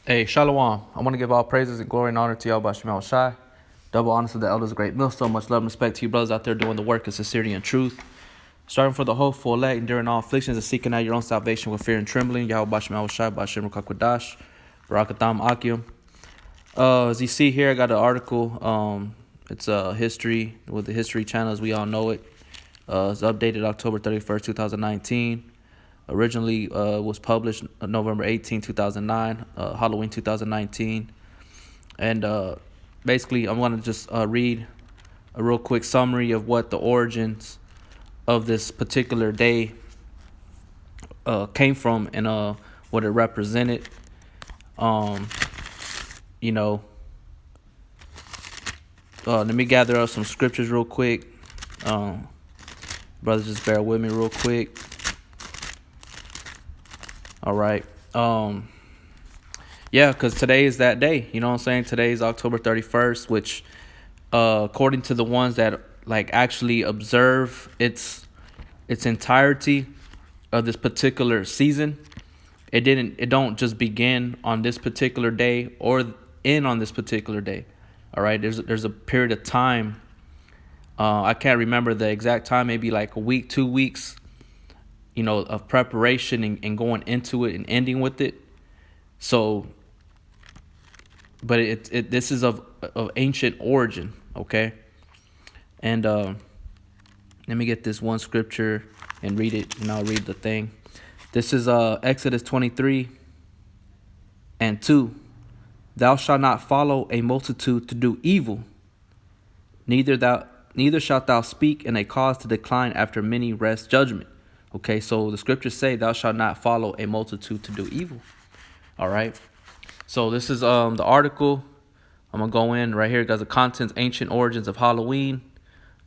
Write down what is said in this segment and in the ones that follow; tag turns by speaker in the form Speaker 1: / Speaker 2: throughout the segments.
Speaker 1: Hey, Shalom. I want to give all praises and glory and honor to Yahweh Shemel Shai. Double honor to the elders of Great Millstone. Much love and respect to you brothers out there doing the work of sincerity and truth. Striving for the hopeful elect, enduring all afflictions and seeking out your own salvation with fear and trembling. Yahweh Shemel Shai, Bashem Rukakwadash, Barakatham Akim. As you see here, I got an article. It's a history with the History Channel as we all know it. It's updated October 31st, 2019. Originally was published November 18, 2009, Halloween 2019. And basically, I'm going to just read a real quick summary of what the origins of this particular day came from and what it represented. Let me gather up some scriptures real quick. Brothers, just bear with me real quick. All right. Because today is that day. You know what I'm saying? Today is October 31st, which, according to the ones that actually observe its entirety of this particular season, it don't just begin on this particular day or end on this particular day. All right. There's a period of time. I can't remember the exact time. Maybe like a week, 2 weeks. Of preparation and going into it and ending with it. So, but this is of ancient origin, okay? And let me get this one scripture and read it, and I'll read the thing. This is Exodus 23:2. Thou shalt not follow a multitude to do evil, neither shalt thou speak in a cause to decline after many rest judgment. Okay, so the scriptures say, thou shalt not follow a multitude to do evil. All right. So this is the article. I'm going to go in right here. It got the contents, ancient origins of Halloween,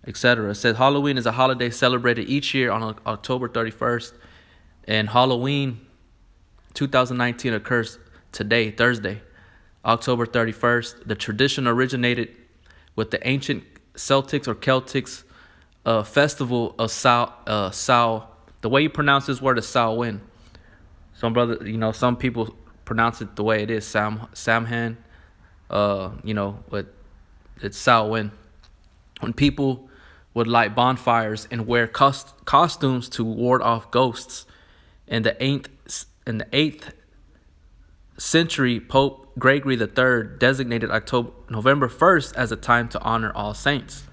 Speaker 1: etc. It says Halloween is a holiday celebrated each year on October 31st. And Halloween 2019 occurs today, Thursday, October 31st. The tradition originated with the ancient Celtics or Celtics festival of Samhain. The way you pronounce this word is Samhain. Some people pronounce it the way it is, Samhain. But it's Samhain. When people would light bonfires and wear costumes to ward off ghosts. In the 8th century, Pope Gregory III designated November 1st as a time to honor all saints.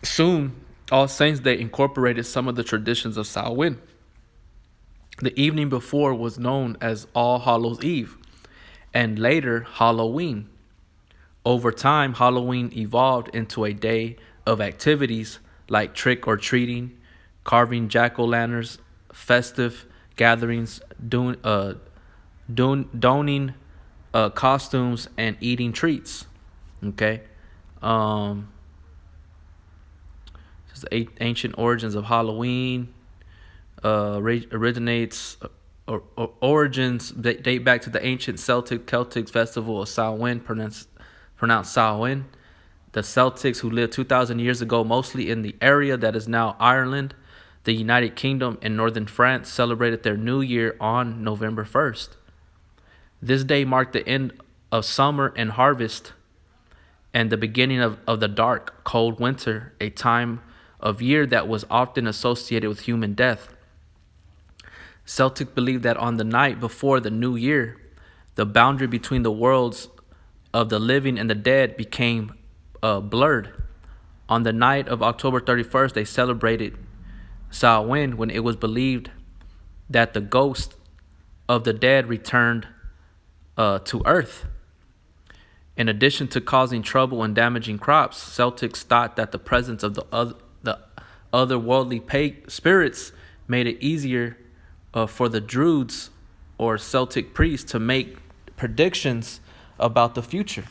Speaker 1: Soon, All Saints' Day incorporated some of the traditions of Samhain. The evening before was known as All Hallows' Eve, and later Halloween. Over time, Halloween evolved into a day of activities like trick-or-treating, carving jack-o'-lanterns, festive gatherings, donning costumes, and eating treats. Okay. The ancient origins of Halloween origins date back to the ancient Celtic festival of Samhain, pronounced Samhain. The Celtics, who lived 2,000 years ago, mostly in the area that is now Ireland, the United Kingdom, and northern France, celebrated their new year on November 1st. This day marked the end of summer and harvest and the beginning of the dark, cold winter, a time of year that was often associated with human death. Celtic believed that on the night before the new year, the boundary between the worlds of the living and the dead became blurred. On the night of October 31st, they celebrated Samhain when it was believed that the ghost of the dead returned to earth. In addition to causing trouble and damaging crops, Celtics thought that the presence of the otherworldly spirits made it easier for the Druids or Celtic priests to make predictions about the future.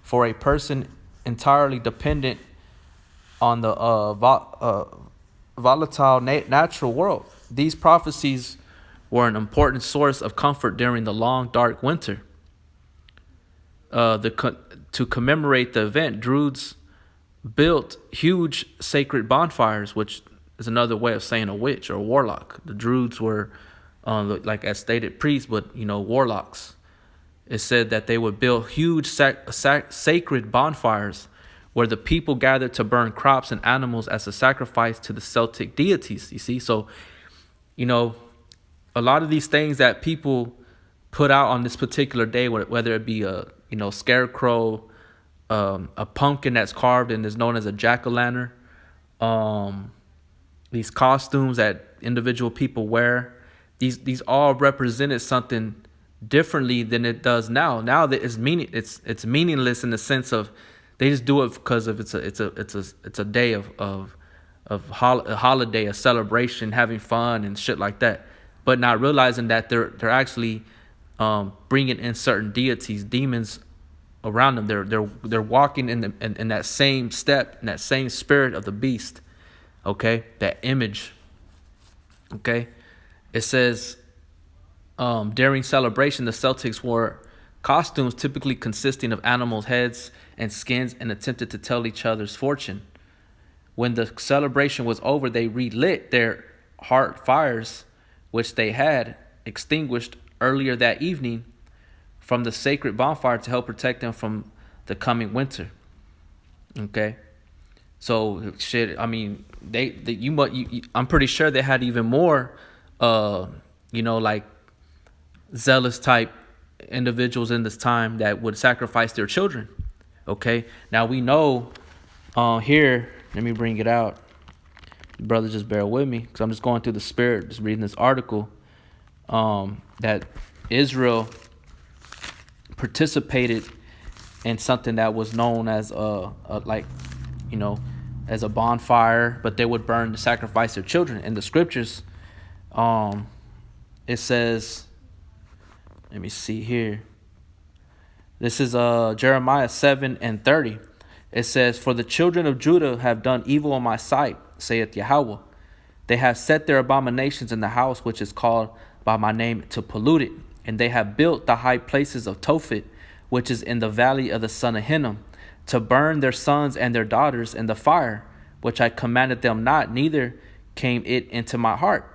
Speaker 1: For a person entirely dependent on the volatile natural world, these prophecies were an important source of comfort during the long, dark winter. To commemorate the event, Druids built huge sacred bonfires, which is another way of saying a witch or a warlock. The Druids were like as stated priests, but warlocks. It said that they would build huge sacred bonfires where the people gathered to burn crops and animals as a sacrifice to the Celtic deities. You see, so a lot of these things that people put out on this particular day, whether it be a scarecrow, a pumpkin that's carved and is known as a jack-o'-lantern, these costumes that individual people wear, these all represented something differently than it does now. Now that it's meaningless in the sense of they just do it because of it's a day of a holiday, a celebration, having fun and shit like that, but not realizing that they're actually bringing in certain deities, demons around them. They're walking in that same step, in that same spirit of the beast. Okay, that image. Okay, it says during celebration, the Celtics wore costumes typically consisting of animals' heads and skins and attempted to tell each other's fortune. When the celebration was over, they relit their heart fires, which they had extinguished earlier that evening, from the sacred bonfire to help protect them from the coming winter. Okay, so shit. I mean, I'm pretty sure they had even more, like zealous type individuals in this time that would sacrifice their children. Okay, now we know here. Let me bring it out. Brother, just bear with me because I'm just going through the spirit, just reading this article. That Israel participated in something that was known as as a bonfire, but they would burn to sacrifice their children. In the scriptures, it says, let me see here. This is Jeremiah 7:30. It says, "For the children of Judah have done evil in my sight, saith Yahweh. They have set their abominations in the house which is called by my name to pollute it. And they have built the high places of Tophet, which is in the valley of the son of Hinnom, to burn their sons and their daughters in the fire, which I commanded them not, neither came it into my heart."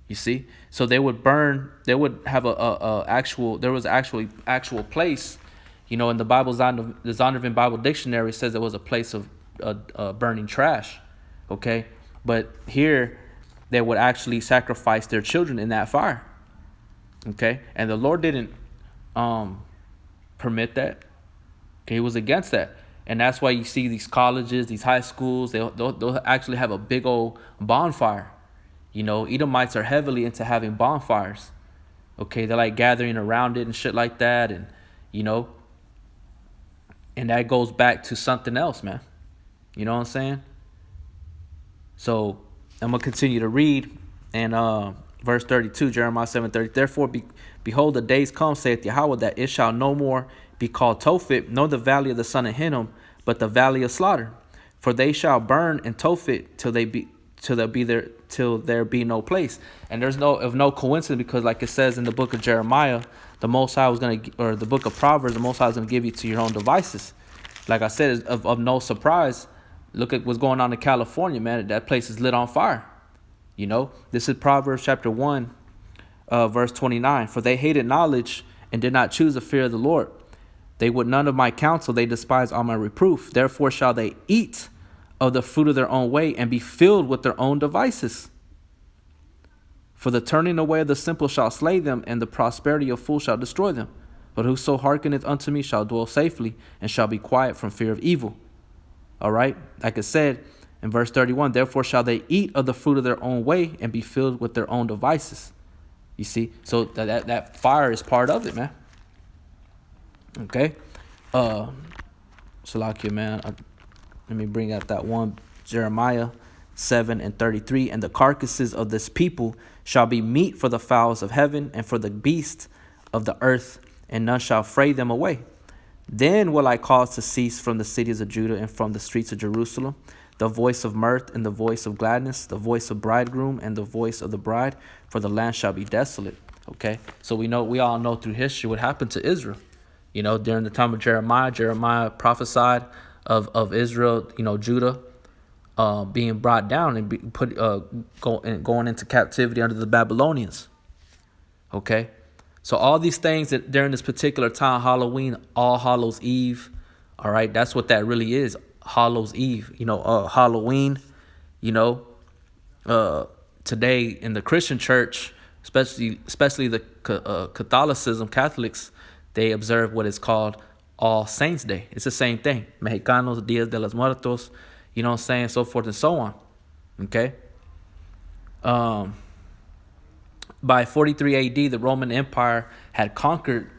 Speaker 1: You see, so they would burn. They would have there was actual place. In the Bible, the Zondervan Bible Dictionary says it was a place of burning trash. Okay, but here they would actually sacrifice their children in that fire. Okay, and the Lord didn't permit that. Okay, He was against that, and that's why you see these colleges, these high schools, they'll actually have a big old bonfire. Edomites are heavily into having bonfires. Okay, they're like gathering around it and shit like that, and and that goes back to something else, man. You know what I'm saying? So I'm gonna continue to read, and verse 32, Jeremiah 7:30. "Therefore, behold, the days come, saith Yahweh, that it shall no more be called Tophet, nor the valley of the son of Hinnom, but the valley of slaughter. For they shall burn in Tophet till there be no place." And there's no coincidence, because like it says in the book of Jeremiah, the Most High was or the book of Proverbs, the Most High is gonna give you to your own devices. Like I said, it's of no surprise. Look at what's going on in California, man. That place is lit on fire. This is Proverbs chapter 1, verse 29. "For they hated knowledge and did not choose the fear of the Lord. They would none of my counsel, they despised all my reproof. Therefore shall they eat of the fruit of their own way and be filled with their own devices. For the turning away of the simple shall slay them, and the prosperity of fools shall destroy them. But whoso hearkeneth unto me shall dwell safely, and shall be quiet from fear of evil." All right, like I said in verse 31, "Therefore shall they eat of the fruit of their own way and be filled with their own devices." You see, so that fire is part of it, man. Okay, Salakia, man. Let me bring out that one, Jeremiah 7:33. "And the carcasses of this people shall be meat for the fowls of heaven and for the beasts of the earth, and none shall fray them away. Then will I cause to cease from the cities of Judah and from the streets of Jerusalem the voice of mirth and the voice of gladness, the voice of bridegroom and the voice of the bride, for the land shall be desolate." Okay, so we all know through history what happened to Israel. During the time of Jeremiah prophesied of Israel, Judah being brought down and going into captivity under the Babylonians. Okay, so all these things that during this particular time, Halloween, All Hallows Eve, all right, that's what that really is, Hallows Eve. Halloween, you know, uh, today in the Christian church, especially the Catholicism, Catholics, they observe what is called All Saints Day. It's the same thing. Mexicanos, Días de los Muertos, you know what I'm saying, so forth and so on. Okay. By 43 AD, the Roman Empire had conquered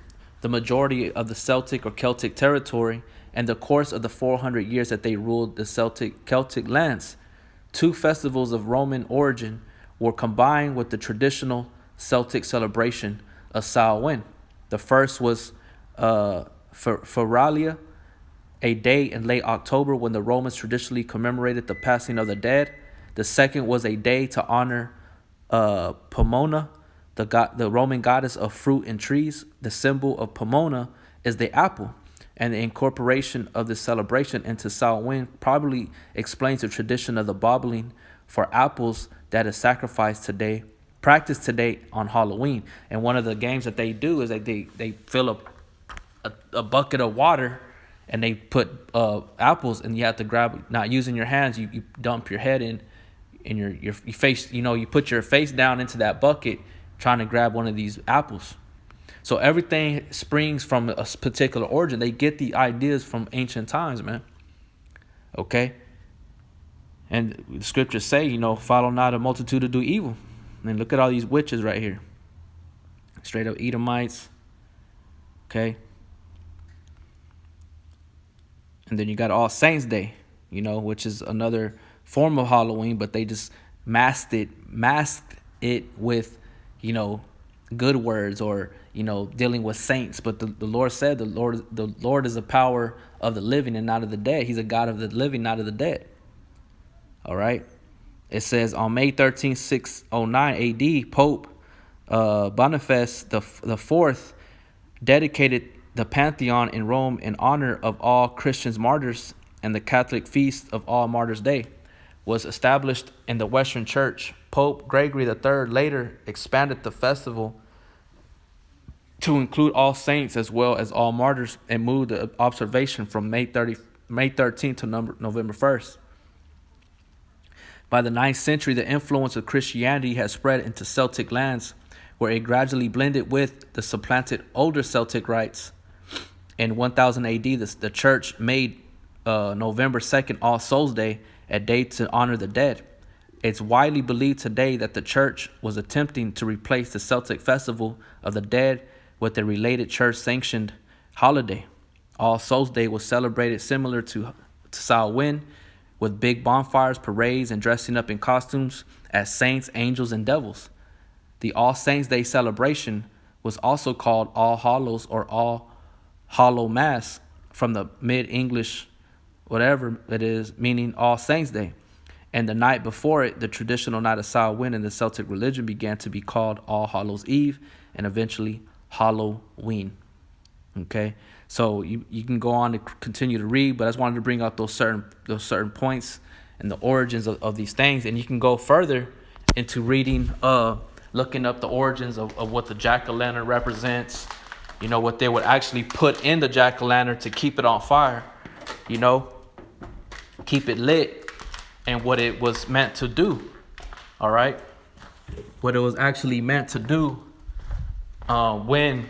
Speaker 1: the majority of the Celtic or Celtic territory, and the course of the 400 years that they ruled the Celtic lands, two festivals of Roman origin were combined with the traditional Celtic celebration of Samhain. The first was Feralia, a day in late October when the Romans traditionally commemorated the passing of the dead. The second was a day to honor Pomona, the Roman goddess of fruit and trees. The symbol of Pomona is the apple, and the incorporation of this celebration into Samhain probably explains the tradition of the bobbling for apples that is practiced today on Halloween. And one of the games that they do is that they fill up a bucket of water and they put apples, and you have to grab, not using your hands, you dump your head in and your face, you put your face down into that bucket trying to grab one of these apples. So everything springs from a particular origin. They get the ideas from ancient times, man. Okay? And the scriptures say, follow not a multitude to do evil. And look at all these witches right here. Straight up Edomites. Okay? And then you got All Saints Day, which is another form of Halloween, but they just masked it with, good words, or, dealing with saints. But the Lord said the Lord is the power of the living and not of the dead. He's a God of the living, not of the dead. All right. It says on May 13, 609 AD, Pope Boniface the Fourth dedicated the Pantheon in Rome in honor of all Christians martyrs, and the Catholic feast of All Martyrs' Day was established in the Western Church. Pope Gregory III later expanded the festival to include all saints as well as all martyrs, and moved the observation from May 13th to November 1st. By the 9th century, the influence of Christianity had spread into Celtic lands, where it gradually blended with the supplanted older Celtic rites. In 1000 AD, the church made November 2nd All Souls Day, a day to honor the dead. It's widely believed today that the church was attempting to replace the Celtic festival of the dead with a related church-sanctioned holiday. All Souls Day was celebrated similar to Samhain, with big bonfires, parades, and dressing up in costumes as saints, angels, and devils. The All Saints Day celebration was also called All Hallows or All Hallow Mass, from the Mid-English, whatever it is, meaning All Saints Day. And the night before it, the traditional night of Samhain in the Celtic religion, began to be called All Hallows Eve and eventually Halloween. Okay, so you can go on to continue to read, but I just wanted to bring out those certain points and the origins of these things, and you can go further into reading, looking up the origins of what the jack-o'-lantern represents. What they would actually put in the jack-o'-lantern to keep it on fire, keep it lit, and what it was meant to do. All right, what it was actually meant to do when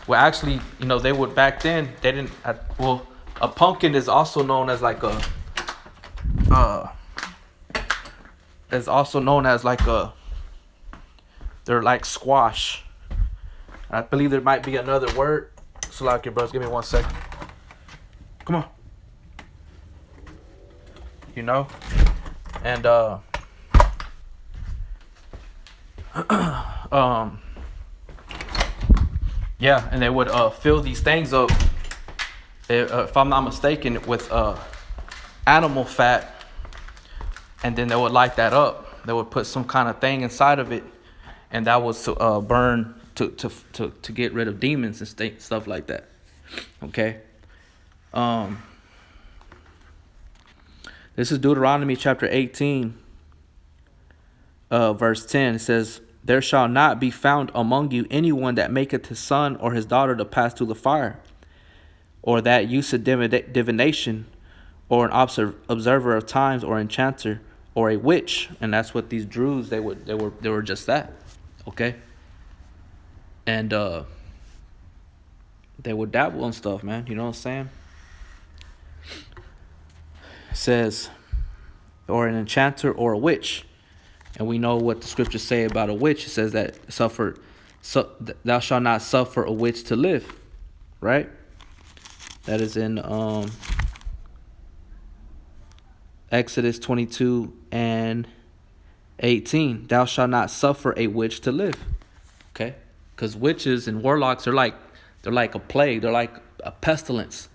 Speaker 1: they would, back then they didn't. A pumpkin is also known as like they're like squash. I believe there might be another word. Salakia, bros, give me 1 second. Come on. And yeah, and they would fill these things up, if I'm not mistaken, with animal fat, and then they would light that up. They would put some kind of thing inside of it, and that was to burn to get rid of demons and stuff like that. Okay. This is Deuteronomy chapter 18, verse 10. It says, there shall not be found among you anyone that maketh his son or his daughter to pass through the fire, or that useth divination, or an observer of times, or enchanter, or a witch. And that's what these Druze, they were just that. Okay? And they would dabble in stuff, man. You know what I'm saying? It says, or an enchanter or a witch. And we know what the scriptures say about a witch. It says that thou shalt not suffer a witch to live. Right? That is in Exodus 22 and 18. Thou shalt not suffer a witch to live. Okay? Because witches and warlocks are like a plague. They're like a pestilence,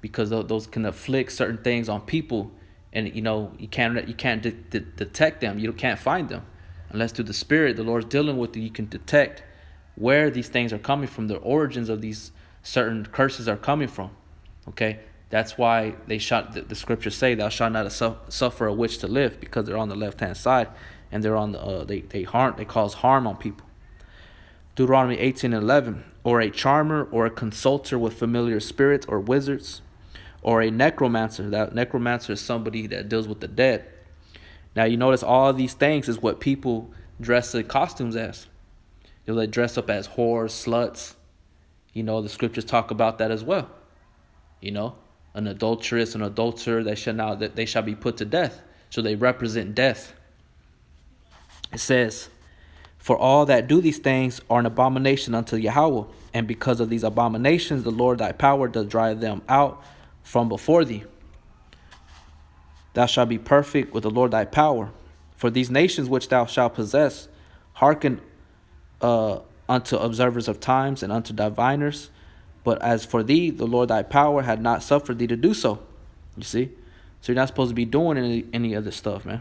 Speaker 1: because those can afflict certain things on people, and you can't detect them. You can't find them unless through the Spirit the Lord's dealing with you. You can detect where these things are coming from, the origins of these certain curses are coming from. Okay, that's why they the scriptures say, "Thou shalt not suffer a witch to live," because they're on the left hand side, and they're on the they cause harm on people. Deuteronomy 18:11, or a charmer or a consulter with familiar spirits or wizards, or a necromancer. That necromancer is somebody that deals with the dead. Now you notice all these things is what people dress their costumes as. They dress up as whores, sluts. The scriptures talk about that as well. An adulteress, an adulterer, they shall be put to death. So they represent death. It says, for all that do these things are an abomination unto Yahweh, and because of these abominations the Lord thy power does drive them out from before thee. Thou shalt be perfect with the Lord thy power. For these nations which thou shalt possess hearken unto observers of times and unto diviners. But as for thee, the Lord thy power had not suffered thee to do so. You see? So you're not supposed to be doing any other stuff, man.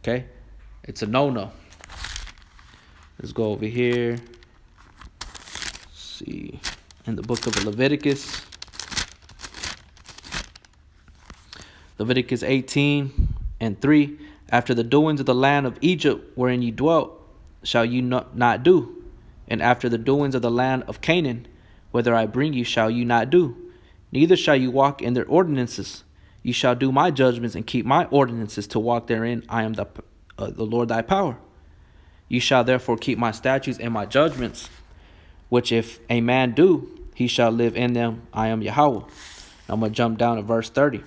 Speaker 1: Okay? It's a no-no. Let's go over here. Let's see. In the book of Leviticus. Leviticus 18:3. After the doings of the land of Egypt wherein ye dwelt, shall you not do. And after the doings of the land of Canaan, whither I bring you, shall you not do. Neither shall you walk in their ordinances. You shall do my judgments and keep my ordinances to walk therein. I am the Lord thy power. You shall therefore keep my statutes and my judgments, which if a man do, he shall live in them. I am Yahweh. I'm going to jump down to verse 30.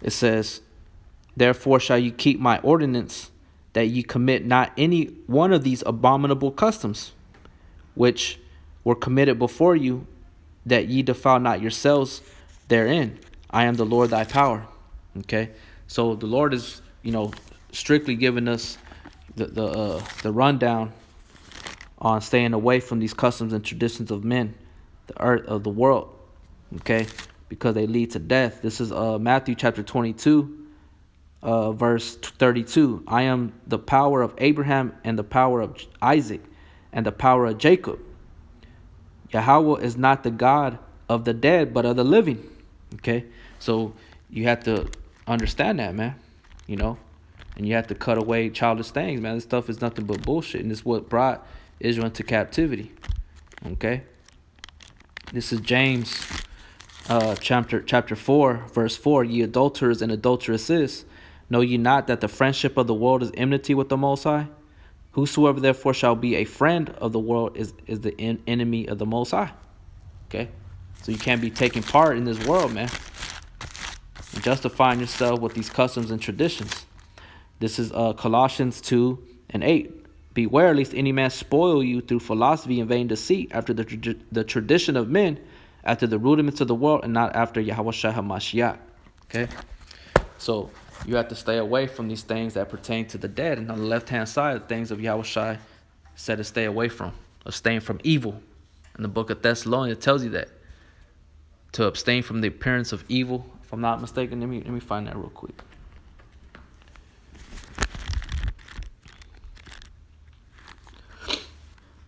Speaker 1: It says, therefore shall you keep my ordinance, that ye commit not any one of these abominable customs, which were committed before you, that ye defile not yourselves therein. I am the Lord thy power. Okay, so the Lord is, strictly giving us the rundown on staying away from these customs and traditions of men, the earth of the world. Okay, because they lead to death. This is Matthew chapter 22. Verse 32, I am the power of Abraham and the power of Isaac and the power of Jacob. Yahweh is not the God of the dead, but of the living. Okay, so you have to understand that, man. And you have to cut away childish things, man. This stuff is nothing but bullshit, and it's what brought Israel into captivity. Okay, this is James chapter 4, verse 4. Ye adulterers and adulteresses, know ye not that the friendship of the world is enmity with the Most High? Whosoever therefore shall be a friend of the world is the enemy of the Most High. Okay? So you can't be taking part in this world, man. And justifying yourself with these customs and traditions. This is Colossians 2:8. Beware lest any man spoil you through philosophy and vain deceit, after the tradition of men, after the rudiments of the world, and not after Yahweh Shai HaMashiach. Okay? So you have to stay away from these things that pertain to the dead. And on the left-hand side, the things of Yahweh Shai said to stay away from, abstain from evil. In the book of Thessalonians, it tells you that. To abstain from the appearance of evil. If I'm not mistaken, let me find that real quick.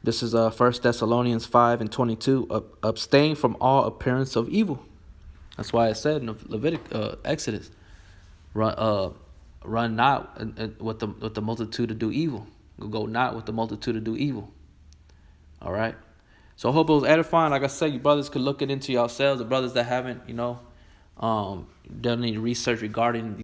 Speaker 1: This is 1 Thessalonians 5:22. Abstain from all appearance of evil. That's why it said in Leviticus, Exodus, run not with the multitude to do evil. Go not with the multitude to do evil. All right. So I hope it was edifying. Like I said, you brothers could look it into yourselves. The brothers that haven't, done any research regarding